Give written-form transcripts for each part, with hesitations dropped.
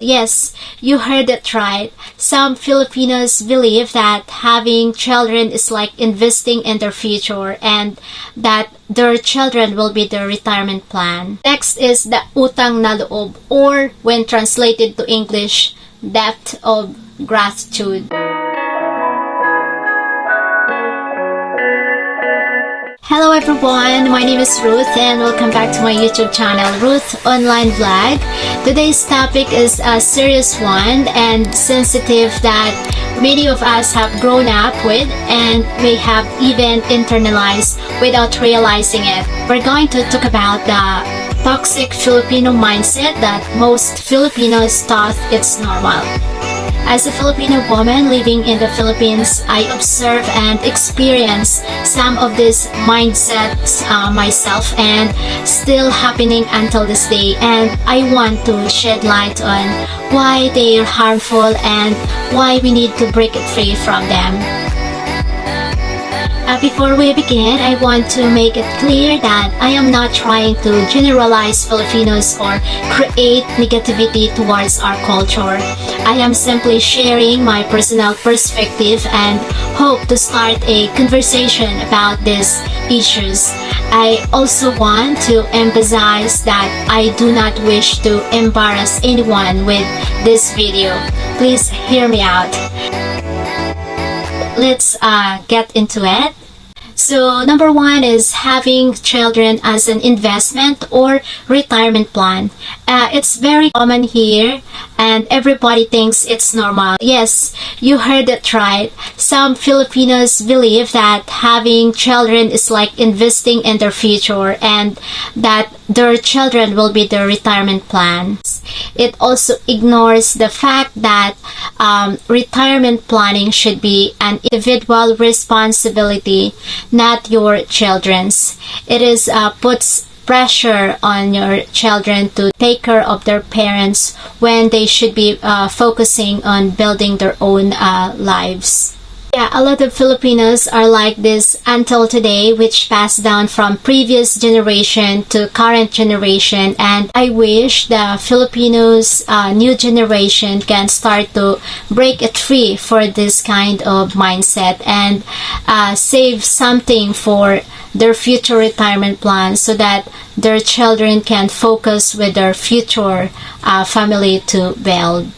Yes, you heard it right. Some Filipinos believe that having children is like investing in their future and that their children will be their retirement plan. Next is the utang na loob, or when translated to English, debt of gratitude. Hello everyone, my name is Ruth and welcome back to my YouTube channel, Ruth Online Vlog. Today's topic is a serious one and sensitive that many of us have grown up with and may have even internalized without realizing it. We're going to talk about the toxic Filipino mindset that most Filipinos thought it's normal. As a Filipino woman living in the Philippines, I observe and experience some of these mindsets myself and still happening until this day, and I want to shed light on why they are harmful and why we need to break it free from them. Before we begin, I want to make it clear that I am not trying to generalize Filipinos or create negativity towards our culture. I am simply sharing my personal perspective and hope to start a conversation about these issues. I also want to emphasize that I do not wish to embarrass anyone with this video. Please hear me out. Let's get into it. So number one is having children as an investment or retirement plan. It's very common here and everybody thinks it's normal. Yes, you heard it right. Some Filipinos believe that having children is like investing in their future and that their children will be their retirement plans. It also ignores the fact that retirement planning should be an individual responsibility, not your children's. It is puts pressure on your children to take care of their parents when they should be focusing on building their own lives. Yeah, a lot of Filipinos are like this until today, which passed down from previous generation to current generation, and I wish the Filipinos new generation can start to break it free for this kind of mindset and save something for their future retirement plans so that their children can focus with their future family to build.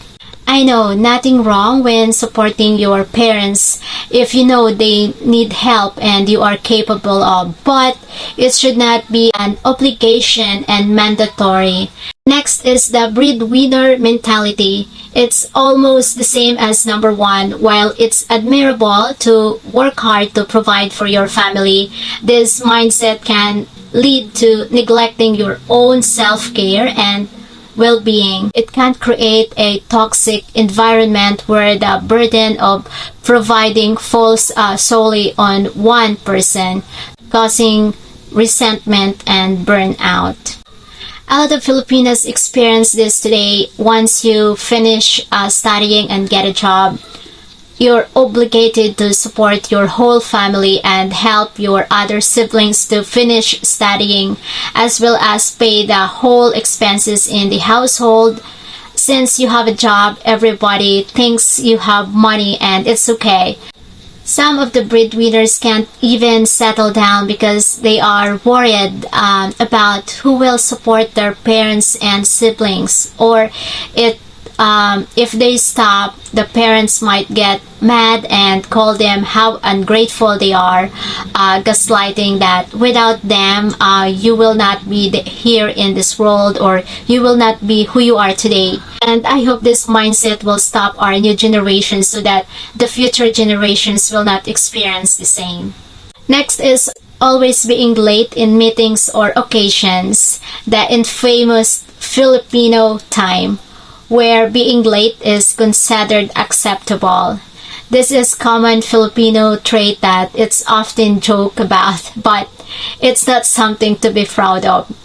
I know, nothing wrong when supporting your parents if you know they need help and you are capable of, but it should not be an obligation and mandatory. Next is the breadwinner mentality. It's almost the same as number one. While it's admirable to work hard to provide for your family, this mindset can lead to neglecting your own self-care and well-being. It can create a toxic environment where the burden of providing falls solely on one person, causing resentment and burnout. A lot of Filipinos experience this today. Once you finish studying and get a job, you're obligated to support your whole family and help your other siblings to finish studying, as well as pay the whole expenses in the household. Since you have a job, everybody thinks you have money and it's okay. Some of the breadwinners can't even settle down because they are worried about who will support their parents and siblings, or if they stop, the parents might get mad and call them how ungrateful they are, gaslighting that without them, you will not be here in this world, or you will not be who you are today. And I hope this mindset will stop our new generation so that the future generations will not experience the same. Next is always being late in meetings or occasions, the infamous Filipino time, where being late is considered acceptable. This is common Filipino trait that it's often joked about, but it's not something to be proud of.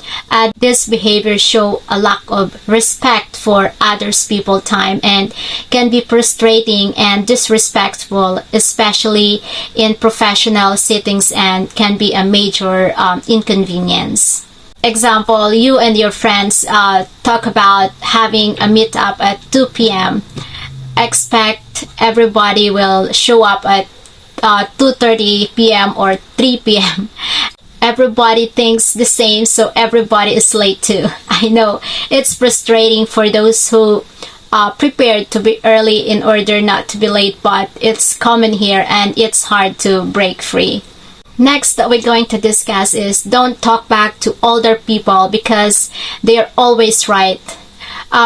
This behavior shows a lack of respect for others' people's time and can be frustrating and disrespectful, especially in professional settings, and can be a major inconvenience. Example, you and your friends talk about having a meetup at 2 p.m. Expect everybody will show up at 2:30 p.m. or 3 p.m. Everybody thinks the same, so everybody is late too. I know it's frustrating for those who prepared to be early in order not to be late, but it's common here and it's hard to break free. Next that we're going to discuss is don't talk back to older people because they're always right.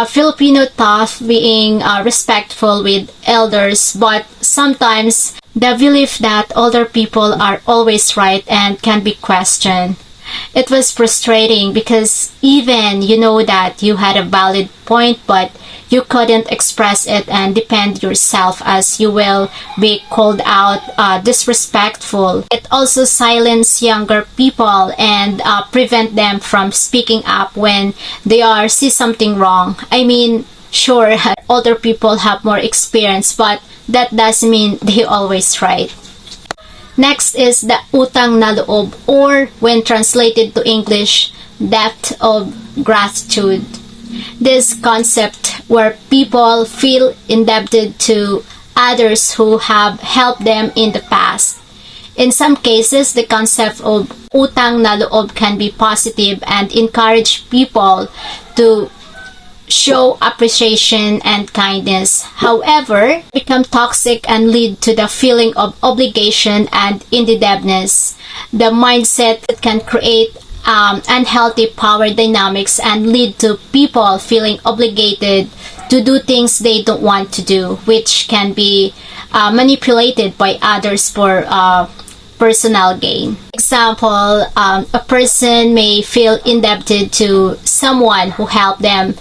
Filipino taught being respectful with elders, but sometimes the belief that older people are always right and can be questioned. It was frustrating because even you know that you had a valid point, but you couldn't express it and defend yourself as you will be called out disrespectful. It also silences younger people and prevent them from speaking up when they see something wrong. I mean, sure, older people have more experience, but that doesn't mean they're always right. Next is the utang na loob, or when translated to English, debt of gratitude. This concept where people feel indebted to others who have helped them in the past. In some cases, the concept of utang na loob can be positive and encourage people to show appreciation and kindness. However, become toxic and lead to the feeling of obligation and indebtedness. The mindset that can create unhealthy power dynamics and lead to people feeling obligated to do things they don't want to do, which can be manipulated by others for personal gain. Example, a person may feel indebted to someone who helped them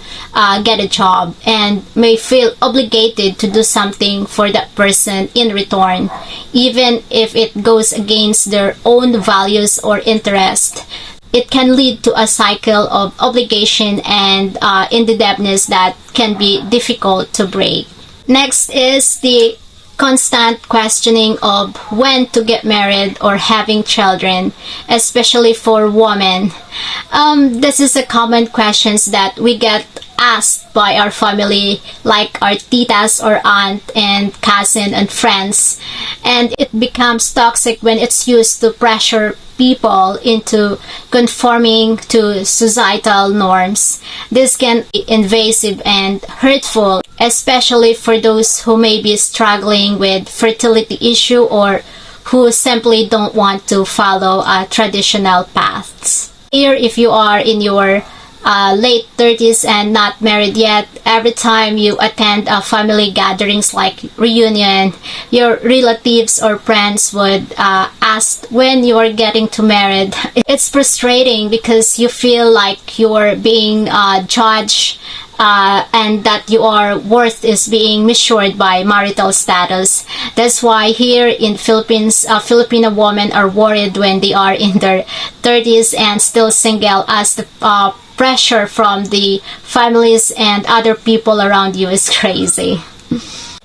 get a job and may feel obligated to do something for that person in return, even if it goes against their own values or interest. It can lead to a cycle of obligation and indebtedness that can be difficult to break. Next is the constant questioning of when to get married or having children, especially for women. This is a common questions that we get asked by our family, like our titas or aunt and cousin and friends, and it becomes toxic when it's used to pressure people into conforming to societal norms. This can be invasive and hurtful, especially for those who may be struggling with fertility issue or who simply don't want to follow traditional paths. Here, if you are in your late 30s and not married yet, every time you attend family gatherings like reunion, your relatives or friends would ask when you are getting to married. It's frustrating because you feel like you're being judged and that your worth is being measured by marital status. That's why here in Philippines, Filipino women are worried when they are in their 30s and still single, as the pressure from the families and other people around you is crazy.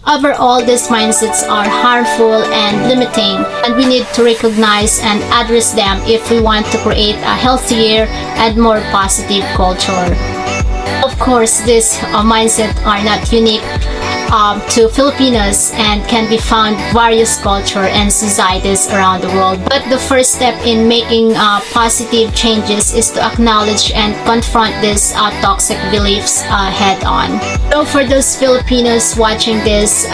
Overall, these mindsets are harmful and limiting, and we need to recognize and address them if we want to create a healthier and more positive culture. Of course, these mindsets are not unique to Filipinos and can be found various cultures and societies around the world. But the first step in making positive changes is to acknowledge and confront these toxic beliefs head on. So for those Filipinos watching this,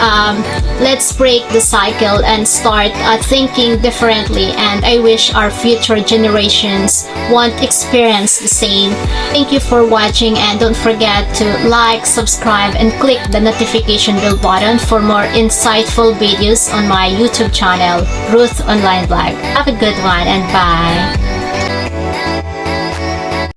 let's break the cycle and start thinking differently, and I wish our future generations won't experience the same. Thank you for watching, and don't forget to like, subscribe, and click the notification bell button for more insightful videos on my YouTube channel, Ruth Online Vlog. Have a good one and bye!